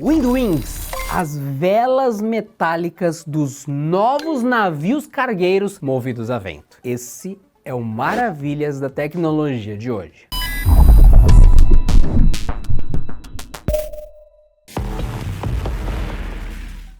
Windwings, as velas metálicas dos novos navios cargueiros movidos a vento. Esse é o Maravilhas da Tecnologia de hoje.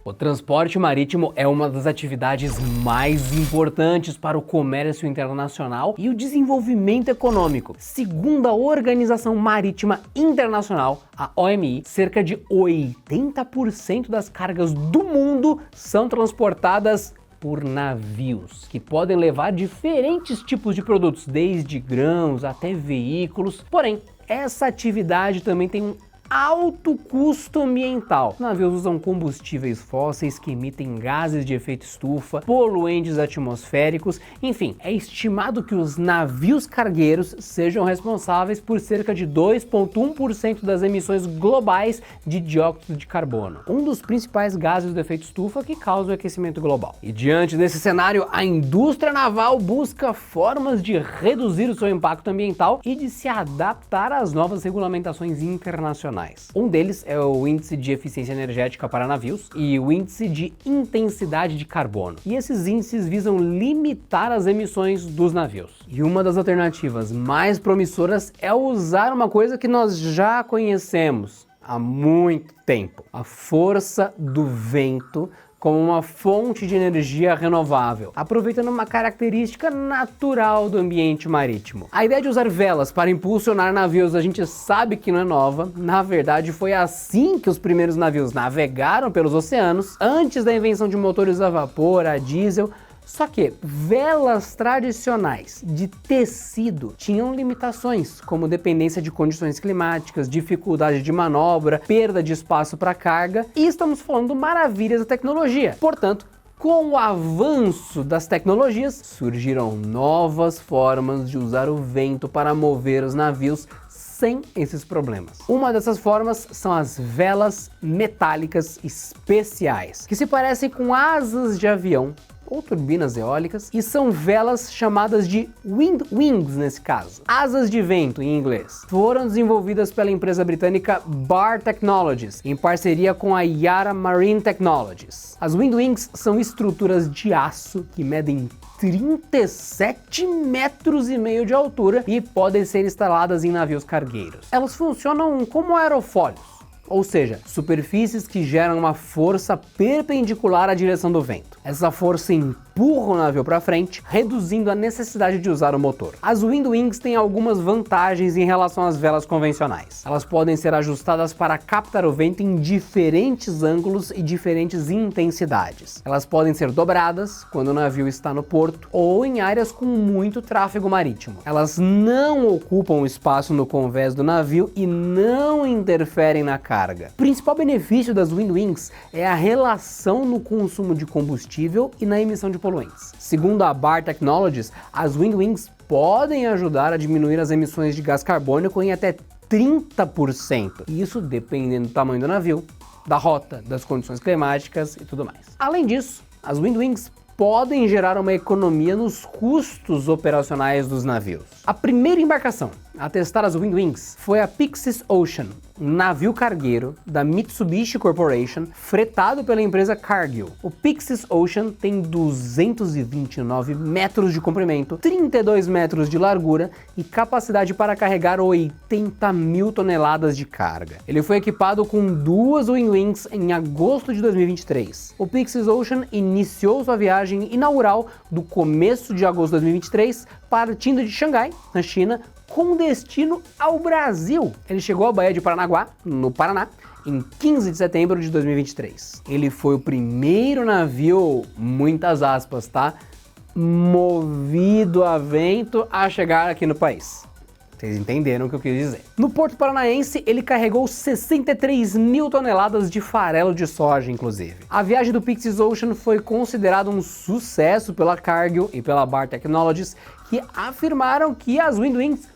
O transporte marítimo é uma das atividades mais importantes para o comércio internacional e o desenvolvimento econômico. Segundo a Organização Marítima Internacional, a OMI, cerca de 80% das cargas do mundo são transportadas por navios, que podem levar diferentes tipos de produtos, desde grãos até veículos. Porém, essa atividade também tem um alto custo ambiental. Os navios usam combustíveis fósseis que emitem gases de efeito estufa, poluentes atmosféricos, enfim, é estimado que os navios cargueiros sejam responsáveis por cerca de 2,1% das emissões globais de dióxido de carbono, um dos principais gases do efeito estufa que causa o aquecimento global. E diante desse cenário, a indústria naval busca formas de reduzir o seu impacto ambiental e de se adaptar às novas regulamentações internacionais. Um deles é o Índice de Eficiência Energética para Navios e o Índice de Intensidade de Carbono. E esses índices visam limitar as emissões dos navios. E uma das alternativas mais promissoras é usar uma coisa que nós já conhecemos há muito tempo: a força do vento como uma fonte de energia renovável, aproveitando uma característica natural do ambiente marítimo. A ideia de usar velas para impulsionar navios a gente sabe que não é nova. Na verdade, foi assim que os primeiros navios navegaram pelos oceanos, antes da invenção de motores a vapor, a diesel. Só que velas tradicionais de tecido tinham limitações, como dependência de condições climáticas, dificuldade de manobra, perda de espaço para carga, e estamos falando maravilhas da tecnologia. Portanto, com o avanço das tecnologias, surgiram novas formas de usar o vento para mover os navios sem esses problemas. Uma dessas formas são as velas metálicas especiais, que se parecem com asas de avião ou turbinas eólicas, e são velas chamadas de windwings nesse caso, asas de vento em inglês. Foram desenvolvidas pela empresa britânica BAR Technologies, em parceria com a Yara Marine Technologies. As windwings são estruturas de aço que medem 37,5 metros de altura e podem ser instaladas em navios cargueiros. Elas funcionam como aerofólios, ou seja, superfícies que geram uma força perpendicular à direção do vento. Essa força empurra o navio para frente, reduzindo a necessidade de usar o motor. As windwings têm algumas vantagens em relação às velas convencionais. Elas podem ser ajustadas para captar o vento em diferentes ângulos e diferentes intensidades. Elas podem ser dobradas quando o navio está no porto ou em áreas com muito tráfego marítimo. Elas não ocupam espaço no convés do navio e não interferem na carga. O principal benefício das windwings é a relação no consumo de combustível e na emissão de poluentes. Segundo a BAR Technologies, as windwings podem ajudar a diminuir as emissões de gás carbônico em até 30%. Isso dependendo do tamanho do navio, da rota, das condições climáticas e tudo mais. Além disso, as windwings podem gerar uma economia nos custos operacionais dos navios. A primeira embarcação a testar as windwings foi a Pyxis Ocean, um navio cargueiro da Mitsubishi Corporation, fretado pela empresa Cargill. O Pyxis Ocean tem 229 metros de comprimento, 32 metros de largura e capacidade para carregar 80 mil toneladas de carga. Ele foi equipado com duas windwings em agosto de 2023. O Pyxis Ocean iniciou sua viagem inaugural do começo de agosto de 2023, partindo de Xangai, na China, com destino ao Brasil. Ele chegou à Baía de Paranaguá, no Paraná, em 15 de setembro de 2023. Ele foi o primeiro navio, muitas aspas, tá? Movido a vento a chegar aqui no país. Vocês entenderam o que eu quis dizer. No Porto Paranaense, ele carregou 63 mil toneladas de farelo de soja, inclusive. A viagem do Pyxis Ocean foi considerada um sucesso pela Cargill e pela BAR Technologies, que afirmaram que as windwings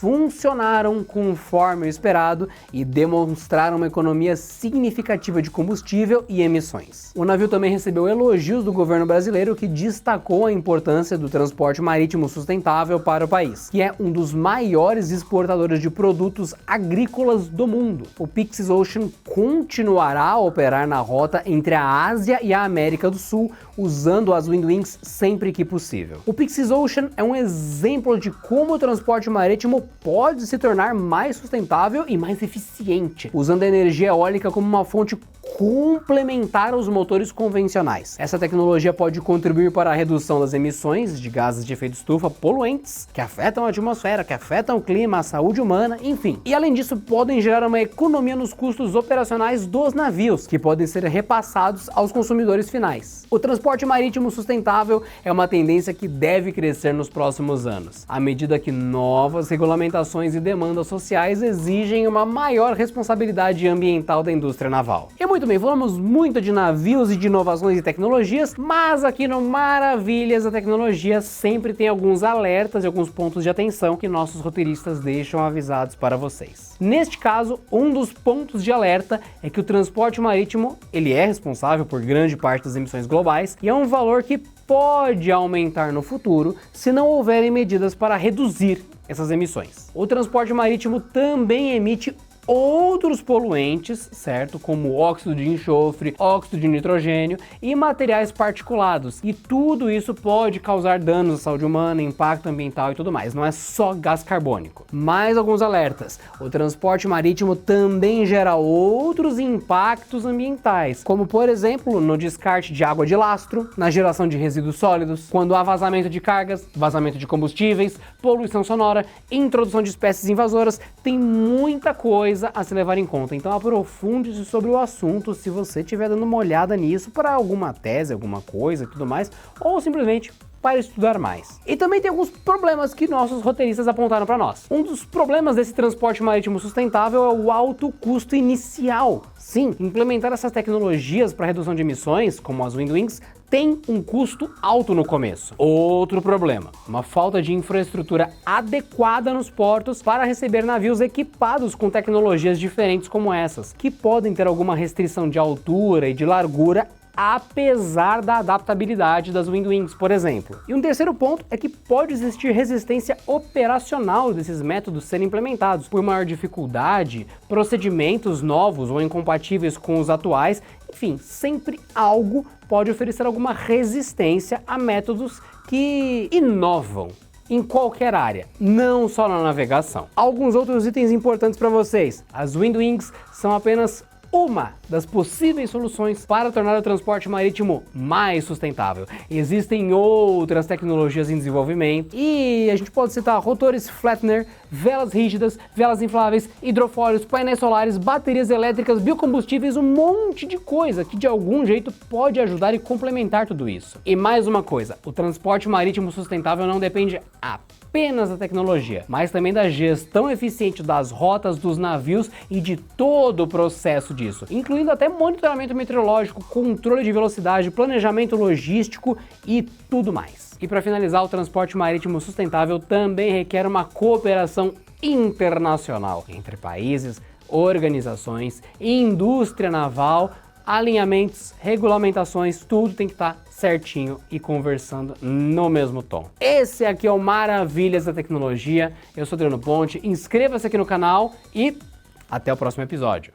funcionaram conforme o esperado e demonstraram uma economia significativa de combustível e emissões. O navio também recebeu elogios do governo brasileiro, que destacou a importância do transporte marítimo sustentável para o país, que é um dos maiores exportadores de produtos agrícolas do mundo. O Pyxis Ocean continuará a operar na rota entre a Ásia e a América do Sul, usando as Windwings sempre que possível. O Pyxis Ocean é um exemplo de como o transporte marítimo pode se tornar mais sustentável e mais eficiente, usando a energia eólica como uma fonte complementar aos motores convencionais. Essa tecnologia pode contribuir para a redução das emissões de gases de efeito estufa poluentes, que afetam a atmosfera, que afetam o clima, a saúde humana, enfim. E além disso, podem gerar uma economia nos custos operacionais dos navios, que podem ser repassados aos consumidores finais. O transporte marítimo sustentável é uma tendência que deve crescer nos próximos anos, à medida que novas regulamentações e demandas sociais exigem uma maior responsabilidade ambiental da indústria naval. E muito bem, falamos muito de navios e de inovações e tecnologias, mas aqui no Maravilhas da Tecnologia sempre tem alguns alertas e alguns pontos de atenção que nossos roteiristas deixam avisados para vocês. Neste caso, um dos pontos de alerta é que o transporte marítimo, ele é responsável por grande parte das emissões globais e é um valor que pode aumentar no futuro se não houverem medidas para reduzir essas emissões. O transporte marítimo também emite outros poluentes, certo? Como óxido de enxofre, óxido de nitrogênio e materiais particulados. E tudo isso pode causar danos à saúde humana, impacto ambiental e tudo mais. Não é só gás carbônico. Mais alguns alertas. O transporte marítimo também gera outros impactos ambientais, como por exemplo no descarte de água de lastro, na geração de resíduos sólidos, quando há vazamento de cargas, vazamento de combustíveis, poluição sonora, introdução de espécies invasoras. Tem muita coisa a se levar em conta, então aprofunde-se sobre o assunto se você estiver dando uma olhada nisso para alguma tese, alguma coisa e tudo mais, ou simplesmente para estudar mais. E também tem alguns problemas que nossos roteiristas apontaram para nós. Um dos problemas desse transporte marítimo sustentável é o alto custo inicial. Sim, implementar essas tecnologias para redução de emissões, como as Windwings, tem um custo alto no começo. Outro problema, uma falta de infraestrutura adequada nos portos para receber navios equipados com tecnologias diferentes como essas, que podem ter alguma restrição de altura e de largura, apesar da adaptabilidade das Windwings, por exemplo. E um terceiro ponto é que pode existir resistência operacional desses métodos serem implementados, por maior dificuldade, procedimentos novos ou incompatíveis com os atuais, enfim, sempre algo pode oferecer alguma resistência a métodos que inovam em qualquer área, não só na navegação. Alguns outros itens importantes para vocês. As Windwings são apenas uma das possíveis soluções para tornar o transporte marítimo mais sustentável. Existem outras tecnologias em desenvolvimento e a gente pode citar rotores Flettner, velas rígidas, velas infláveis, hidrofólios, painéis solares, baterias elétricas, biocombustíveis, um monte de coisa que de algum jeito pode ajudar e complementar tudo isso. E mais uma coisa, o transporte marítimo sustentável não depende apenas da tecnologia, mas também da gestão eficiente das rotas dos navios e de todo o processo disso, incluindo até monitoramento meteorológico, controle de velocidade, planejamento logístico e tudo mais. E para finalizar, o transporte marítimo sustentável também requer uma cooperação internacional entre países, organizações, indústria naval, alinhamentos, regulamentações, tudo tem que estar certinho e conversando no mesmo tom. Esse aqui é o Maravilhas da Tecnologia. Eu sou Adriano Ponte, inscreva-se aqui no canal e até o próximo episódio.